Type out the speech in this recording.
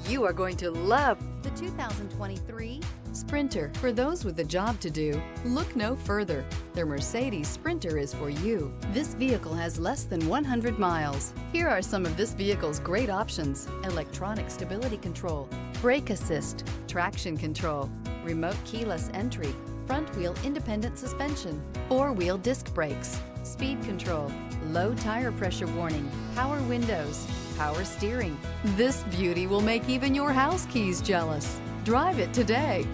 You are going to love the 2023 Sprinter. For those with a job to do, look no further. The Mercedes Sprinter is for you. This vehicle has less than 100 miles. Here are some of this vehicle's great options: electronic stability control, brake assist, traction control, remote keyless entry, front wheel independent suspension, four-wheel disc brakes, speed control, low tire pressure warning, power windows, power steering. This beauty will make even your house keys jealous. Drive it today.